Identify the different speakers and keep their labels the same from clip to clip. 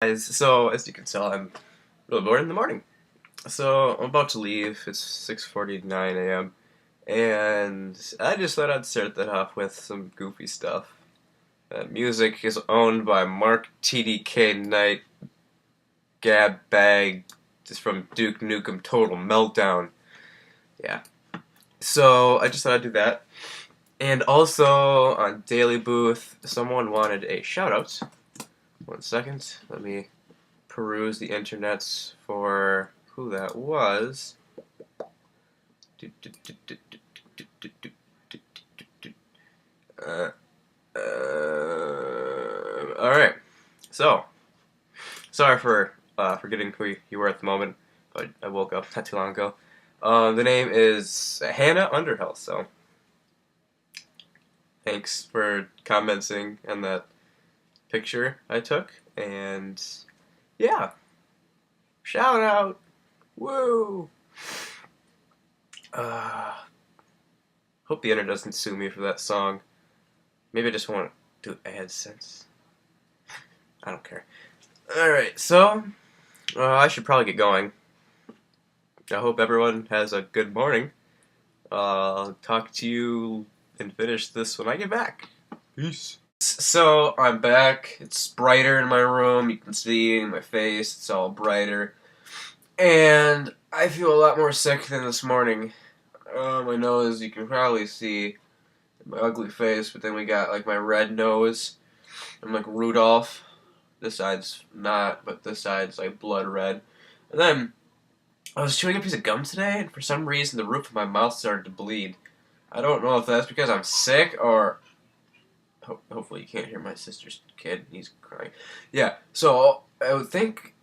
Speaker 1: Guys, so as you can tell, I'm really bored in the morning. So I'm about to leave. It's 6:49 a.m. and I just thought I'd start that off with some goofy stuff. Music is owned by Mark TDK Knight, Gab Bag, just from Duke Nukem Total Meltdown. Yeah. So I just thought I'd do that. And also on Daily Booth, someone wanted a shout out. 1 second. Let me peruse the internets for who that was. Alright. So, sorry for forgetting who you were at the moment, but I woke up not too long ago. The name is Hannah Underhill, so thanks for commenting on that picture I took, and yeah, shout out, woo! Hope the internet doesn't sue me for that song. Maybe I just want to add sense. I don't care. Alright, so, I should probably get going. I hope everyone has a good morning. I'll talk to you and finish this when I get back. Peace. So, I'm back. It's brighter in my room. You can see my face. It's all brighter. And I feel a lot more sick than this morning. My nose, you can probably see my ugly face, but then we got like my red nose. I'm like Rudolph. This side's not, but this side's like blood red. And then I was chewing a piece of gum today, and for some reason the roof of my mouth started to bleed. I don't know if that's because I'm sick or... Hopefully you can't hear my sister's kid. He's crying. Yeah, so I would think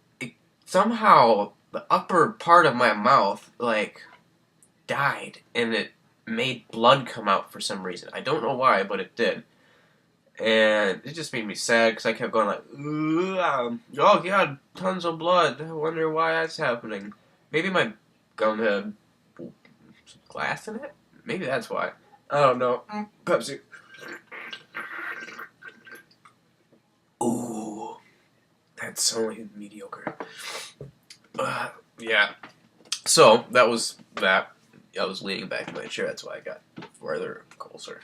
Speaker 1: somehow the upper part of my mouth, like, died, and it made blood come out for some reason. I don't know why, but it did. And it just made me sad, because I kept going like, oh god, tons of blood. I wonder why that's happening. Maybe my gum had some glass in it? Maybe that's why. I don't know. Pepsi. Ooh, that's only mediocre. Yeah. So, that was that. I was leaning back in my chair, that's why I got further closer.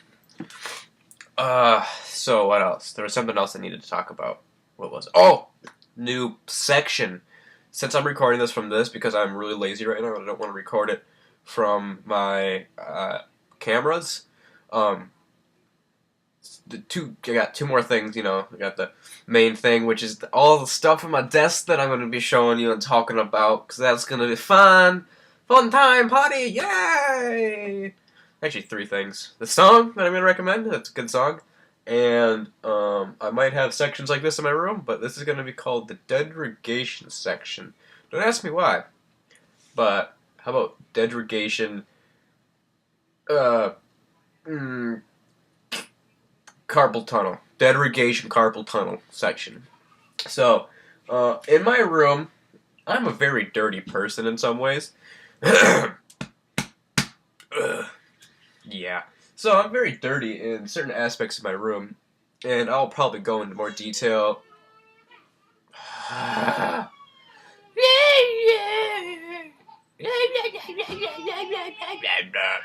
Speaker 1: So what else? There was something else I needed to talk about. What was it? Oh! New section. Since I'm recording this from this, because I'm really lazy right now, and I don't want to record it from my, cameras, I got two more things, you know. I got the main thing, which is all the stuff on my desk that I'm going to be showing you and talking about, because that's going to be fun. Fun time party, yay! Actually, three things. The song that I'm going to recommend, that's a good song. And I might have sections like this in my room, but this is going to be called the degradation section. Don't ask me why. But how about degradation carpal tunnel. Degradation carpal tunnel section. So, in my room, I'm a very dirty person in some ways. Yeah. So I'm very dirty in certain aspects of my room, and I'll probably go into more detail.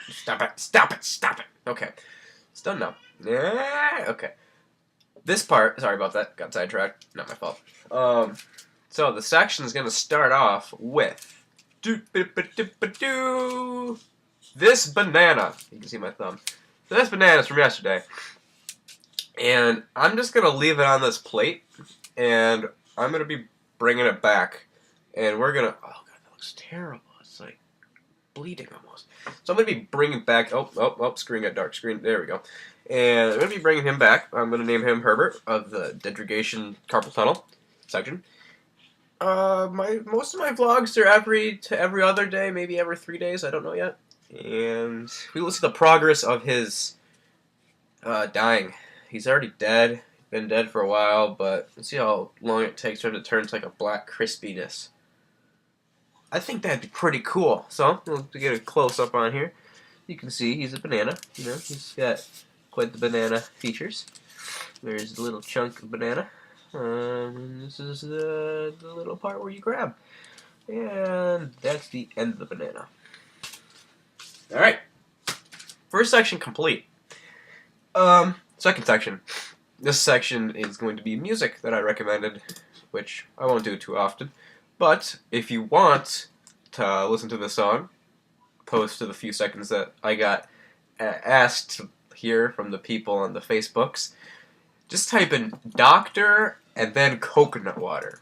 Speaker 1: Stop it, stop it, stop it. Okay. It's done now. Yeah, okay. This part, sorry about that, got sidetracked, not my fault. So the section is going to start off with this banana. You can see my thumb. This banana's from yesterday. And I'm just going to leave it on this plate, and I'm going to be bringing it back. And we're going to... Oh, God, that looks terrible. It's like bleeding almost. So I'm going to be bringing back... Oh, screen got dark. Screen, there we go. And I'm going to be bringing him back. I'm going to name him Herbert of the degradation carpal tunnel section. Most of my vlogs are every other day, maybe every 3 days, I don't know yet. And we will see the progress of his dying. He's already dead, been dead for a while, but let's see how long it takes for him to turn to like a black crispiness. I think that'd be pretty cool. So, we'll get a close-up on here. You can see he's a banana, you know, he's got quite the banana features. There's a little chunk of banana. This is the little part where you grab. And that's the end of the banana. Alright. First section complete. Second section. This section is going to be music that I recommended, which I won't do too often. But if you want to listen to the song, opposed to the few seconds that I got asked to hear from the people on the Facebooks, just type in Doctor and then coconut water.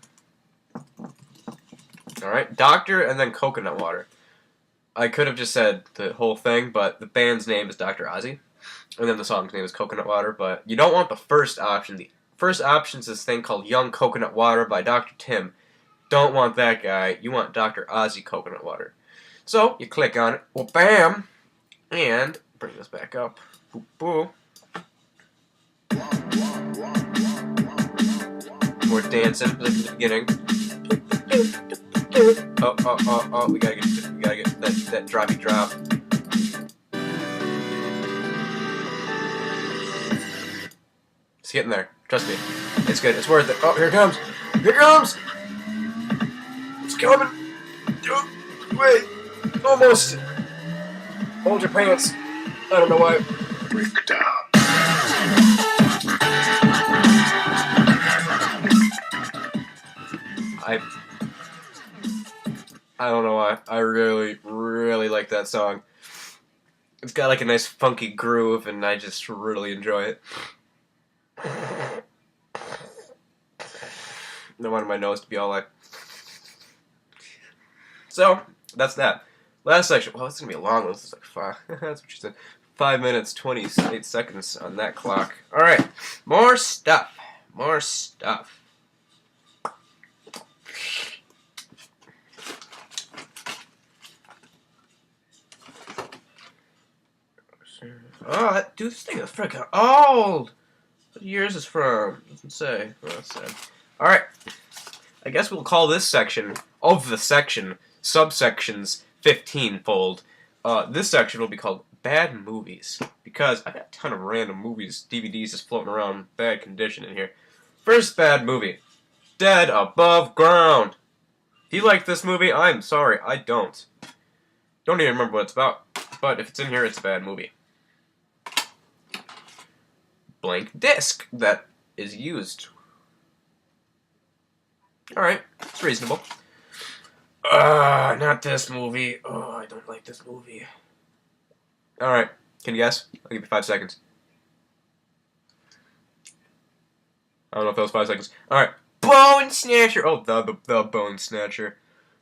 Speaker 1: Alright, Doctor and then coconut water. I could have just said the whole thing, but the band's name is Dr. Ozzy, and then the song's name is Coconut Water, but you don't want the first option. The first option is this thing called Young Coconut Water by Dr. Tim. Don't want that guy. You want Dr. Ozzy Coconut Water. So, you click on it, well, bam, and bring this back up. Boo, boo. More dancing like in the beginning. Oh, we gotta get that droppy drop. It's getting there. Trust me. It's good. It's worth it. Oh, here it comes. Here it comes! It's coming! Oh, wait! Almost! Hold your pants. I don't know why. Breakdown. I don't know why. I really, really like that song. It's got like a nice funky groove, and I just really enjoy it. Don't want my nose to be all like. So that's that. Last section. Well, it's gonna be a long one. This is like 5. That's what she said. 5 minutes 28 seconds on that clock. All right, more stuff. More stuff. Oh, dude, this thing is freaking old. What year is this from? Doesn't say. Oh, that's sad. Alright. I guess we'll call this section of the section subsections 15-fold. This section will be called Bad Movies, because I got a ton of random movies, DVDs just floating around bad condition in here. First bad movie. Dead Above Ground. If you like this movie, I'm sorry, I don't. Don't even remember what it's about, but if it's in here, it's a bad movie. Blank disc that is used. Alright, it's reasonable. Not this movie. Oh, I don't like this movie. Alright, can you guess? I'll give you 5 seconds. I don't know if that was 5 seconds. Alright, Bone Snatcher! Oh, the Bone Snatcher.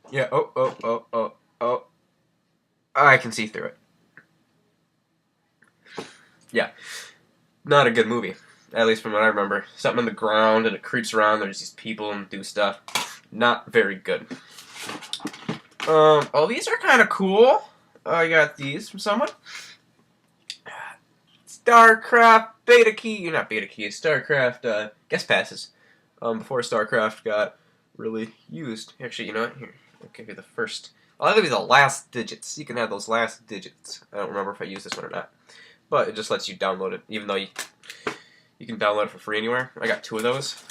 Speaker 1: Yeah, oh. I can see through it. Yeah. Not a good movie, at least from what I remember. Something on the ground and it creeps around. There's these people and do stuff. Not very good. Oh, these are kind of cool. I got these from someone. Strarcraft beta key. Not beta key. Strarcraft guest passes. Before Strarcraft got really used. Actually, you know what? Here, I'll give you the first. I'll give you the last digits. You can have those last digits. I don't remember if I used this one or not. But it just lets you download it, even though you can download it for free anywhere. I got 2 of those.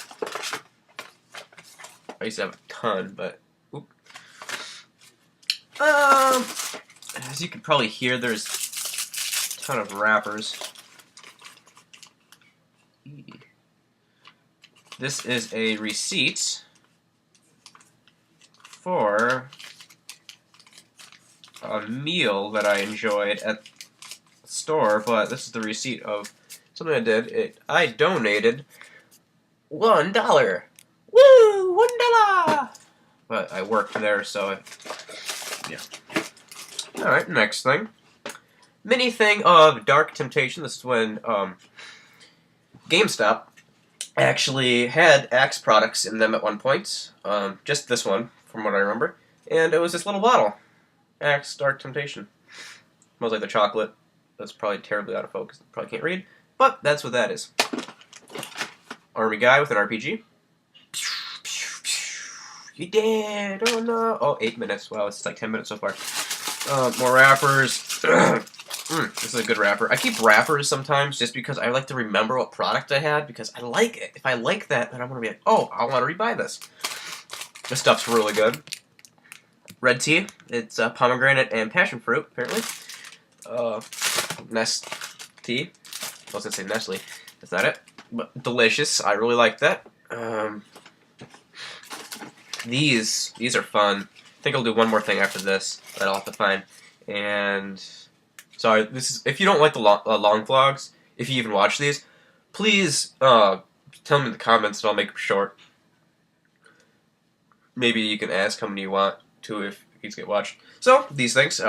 Speaker 1: I used to have a ton, but oop. As you can probably hear, there's a ton of wrappers. This is a receipt for a meal that I enjoyed at store, but this is the receipt of something I did. I donated $1. Woo! $1! But I worked there, so yeah. Alright, next thing. Mini thing of Dark Temptation. This is when GameStop actually had Axe products in them at one point. Just this one, from what I remember. And it was this little bottle. Axe Dark Temptation. Smells like the chocolate. That's probably terribly out of focus. Probably can't read. But that's what that is. Army guy with an RPG. You dead! Oh no! Oh, 8 minutes. Wow, it's like 10 minutes so far. More wrappers. This is a good wrapper. I keep wrappers sometimes just because I like to remember what product I had because I like it. If I like that, then I'm going to be like, oh, I want to rebuy this. This stuff's really good. Red tea. It's pomegranate and passion fruit, apparently. Nest tea. I was going to say Nestle. That's not it. But delicious. I really like that. These are fun. I think I'll do one more thing after this that I'll have to find. And sorry, this is if you don't like the long vlogs, if you even watch these, please tell me in the comments and I'll make them short. Maybe you can ask how many you want to if these get watched. So these things,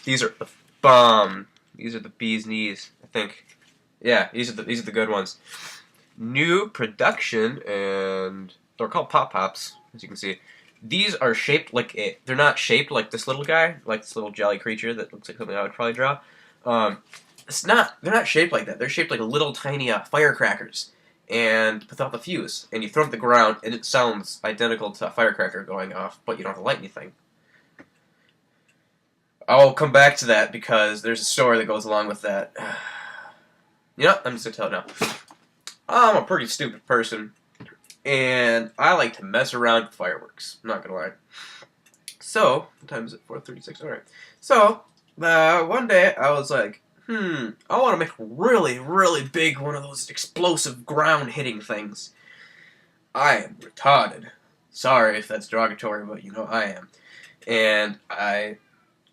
Speaker 1: these are the bomb. These are the bee's knees, I think. Yeah, these are the good ones. New production, and they're called Pop Pops, as you can see. These are shaped like they're not shaped like this little guy, like this little jelly creature that looks like something I would probably draw. They're not shaped like that. They're shaped like little tiny firecrackers, and without the fuse. And you throw them at the ground, and it sounds identical to a firecracker going off, but you don't have to light anything. I'll come back to that because there's a story that goes along with that. You know, I'm just gonna tell it now. I'm a pretty stupid person, and I like to mess around with fireworks. I'm not gonna lie. So, what time is it? 4:36. All right. So, one day I was like, I want to make a really, really big one of those explosive ground-hitting things. I am retarded. Sorry if that's derogatory, but you know I am. And I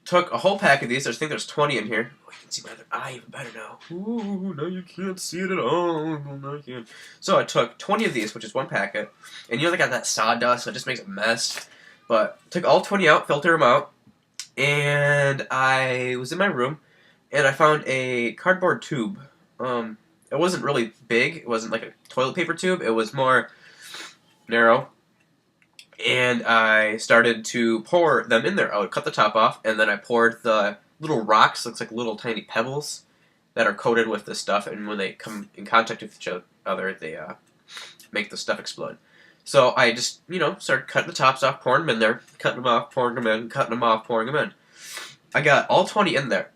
Speaker 1: took a whole pack of these. I think there's 20 in here. Oh, you can see my other eye even better now. Ooh, now you can't see it at all. No, you can't. So I took 20 of these, which is one packet. And you know they got that sawdust, so it just makes a mess. But took all 20 out, filter them out. And I was in my room, and I found a cardboard tube. It wasn't really big. It wasn't like a toilet paper tube. It was more narrow. And I started to pour them in there. I would cut the top off, and then I poured the little rocks, looks like little tiny pebbles, that are coated with this stuff, and when they come in contact with each other, they make the stuff explode. So I just, started cutting the tops off, pouring them in there, cutting them off, pouring them in, cutting them off, pouring them in. I got all 20 in there,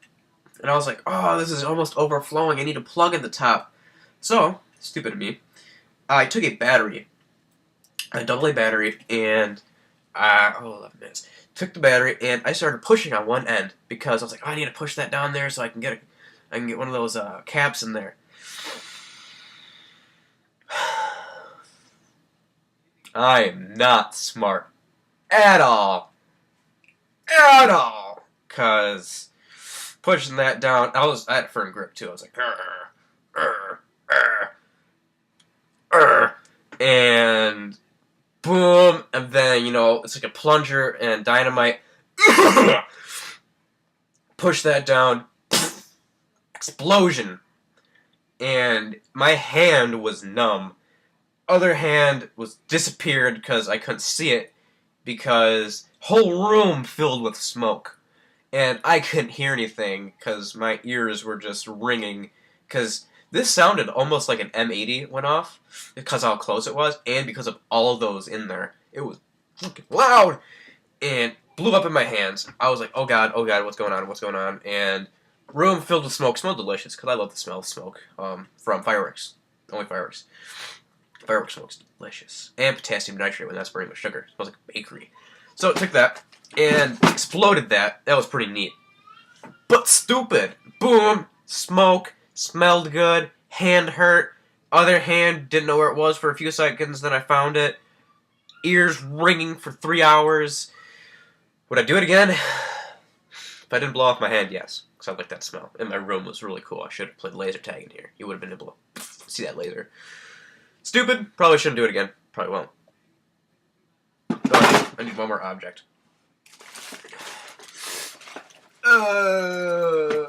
Speaker 1: and I was like, oh, this is almost overflowing, I need to plug in the top. So, stupid of me, I took a battery, a AA battery, and 11 minutes. Took the battery, and I started pushing on one end, because I was like, oh, I need to push that down there so I can get one of those caps in there. I am not smart. At all. At all. Because pushing that down, I had a firm grip too. I was like, and boom, and then, it's like a plunger and dynamite. Push that down. Explosion. And my hand was numb. Other hand was disappeared because I couldn't see it because whole room filled with smoke. And I couldn't hear anything because my ears were just ringing because this sounded almost like an M80 went off because how close it was and because of all of those in there. It was fucking loud and blew up in my hands. I was like, oh god, what's going on? And room filled with smoke. Smelled delicious because I love the smell of smoke from fireworks. Only fireworks. Fireworks smoke's delicious. And potassium nitrate when that's burning with sugar. It smells like a bakery. So I took that and exploded that. That was pretty neat. But stupid. Boom. Smoke. Smelled good. Hand hurt. Other hand didn't know where it was for a few seconds. Then I found it. Ears ringing for 3 hours. Would I do it again? If I didn't blow off my hand, yes. Because I like that smell. And my room was really cool. I should have played laser tag in here. You would have been able to see that laser. Stupid. Probably shouldn't do it again. Probably won't. Oh, I need one more object. Ooh,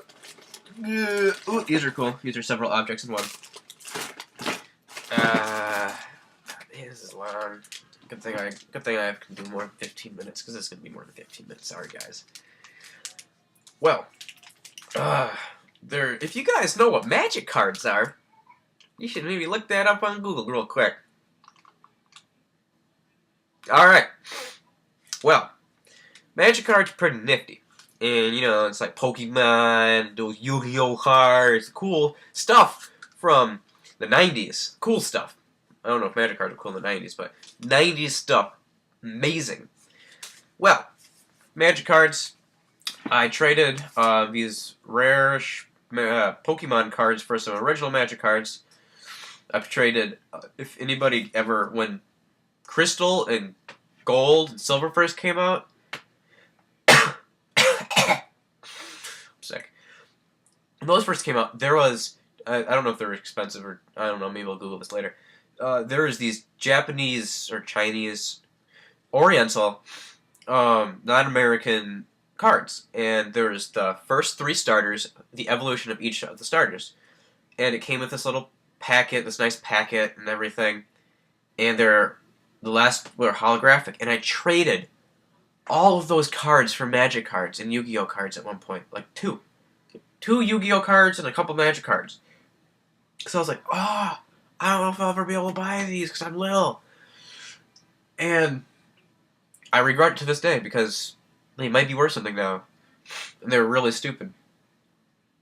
Speaker 1: these are cool. These are several objects in one. This is long. Good thing I can do more than 15 minutes, because this is going to be more than 15 minutes. Sorry, guys. Well, if you guys know what magic cards are, you should maybe look that up on Google real quick. Alright. Well, magic cards are pretty nifty. And, you know, it's like Pokemon, those Yu-Gi-Oh cards, cool stuff from the 90s. Cool stuff. I don't know if Magic cards were cool in the 90s, but 90s stuff. Amazing. Well, Magic cards, I traded these rare Pokemon cards for some original Magic cards. I've traded, if anybody ever, when Crystal and Gold and Silver first came out, sick. When those first came out, there was, I don't know if they were expensive or, I don't know, maybe I'll Google this later. There was these Japanese or Chinese, Oriental, non-American cards. And there was the first 3 starters, the evolution of each of the starters. And it came with this little packet, this nice packet and everything. And the last were holographic. And I traded all of those cards for Magic cards and Yu-Gi-Oh cards at one point. Like 2. 2 Yu-Gi-Oh cards and a couple Magic cards. So I was like, oh, I don't know if I'll ever be able to buy these because I'm little. And I regret it to this day because they might be worth something now. And they were really stupid.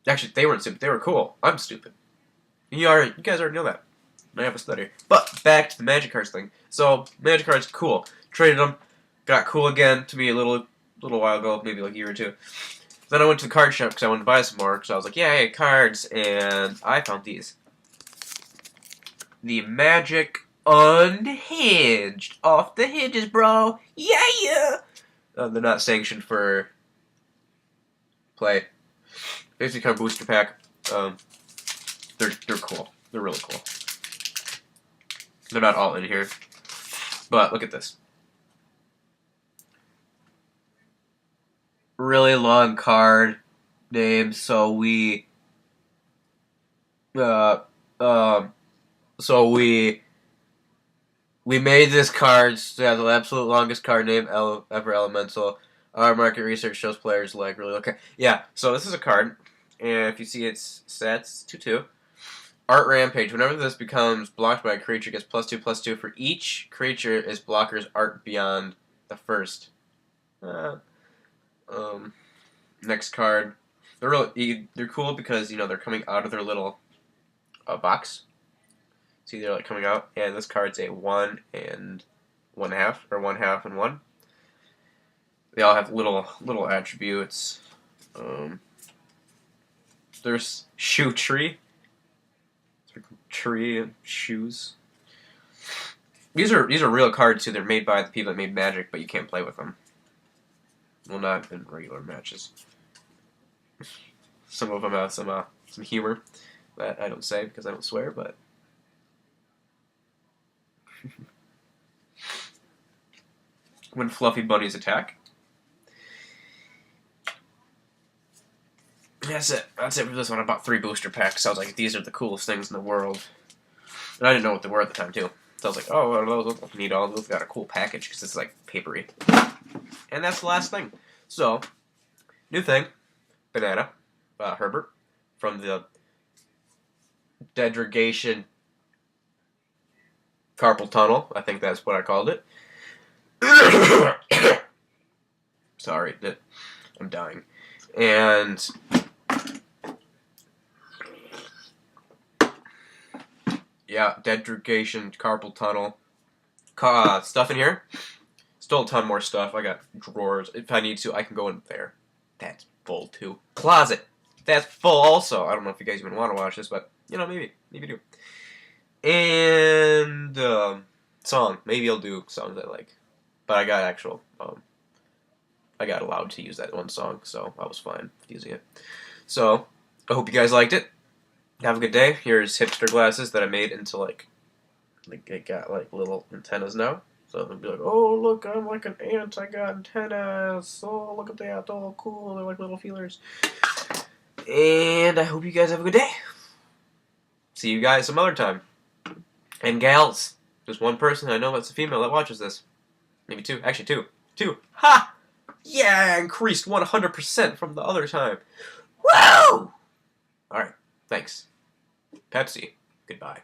Speaker 1: Actually, they weren't stupid. They were cool. I'm stupid. You guys already know that. I have a study. But back to the Magic cards thing. So Magic cards, cool. Traded them. Got cool again to me a little while ago, maybe like a year or 2. Then I went to the card shop because I wanted to buy some more. Because I was like, yay, cards, and I found these. The Magic Unhinged, off the hinges, bro. Yeah. They're not sanctioned for play. Basically, kind of booster pack. They're cool. They're really cool. They're not all in here, but look at this. Really long card name, so we made this card to have the absolute longest card name ever elemental. Our market research shows players like really okay. Yeah, so this is a card, and if you see its stats, 2/2. Art Rampage. Whenever this becomes blocked by a creature, it gets +2/+2 for each creature is blocker's art beyond the first. Next card. They're cool because you know they're coming out of their little box. See, they're like coming out, and this card's a 1 and 1/2, or 1/2 and 1. They all have little attributes. There's Shoe Tree. Tree and shoes. These are real cards too. They're made by the people that made Magic, but you can't play with them. Well, not in regular matches. Some of them have some humor that I don't say because I don't swear, but when fluffy bunnies attack. That's it. That's it for this one. I bought 3 booster packs. I was like, these are the coolest things in the world. And I didn't know what they were at the time, too. So I was like, oh, what are those? Look like neat. All those got a cool package because it's like papery. And that's the last thing. So, new thing. Banana. Herbert. From the Degradation Carpal Tunnel. I think that's what I called it. Sorry. I'm dying. And yeah, Degradation Carpal Tunnel. Stuff in here. Still a ton more stuff. I got drawers. If I need to, I can go in there. That's full too. Closet. That's full also. I don't know if you guys even want to watch this, but you know, maybe do. And song. Maybe I'll do songs I like. But I got actual. I got allowed to use that one song, so I was fine using it. So I hope you guys liked it. Have a good day. Here's hipster glasses that I made into like it got like little antennas now. So it'll be like, oh look, I'm like an ant. I got antennas. Oh look at that. Oh cool. They're like little feelers. And I hope you guys have a good day. See you guys some other time. And gals, just one person I know that's a female that watches this. Maybe 2. Actually 2. 2. Ha! Yeah, increased 100% from the other time. Woo! Alright, thanks. Pepsi, goodbye.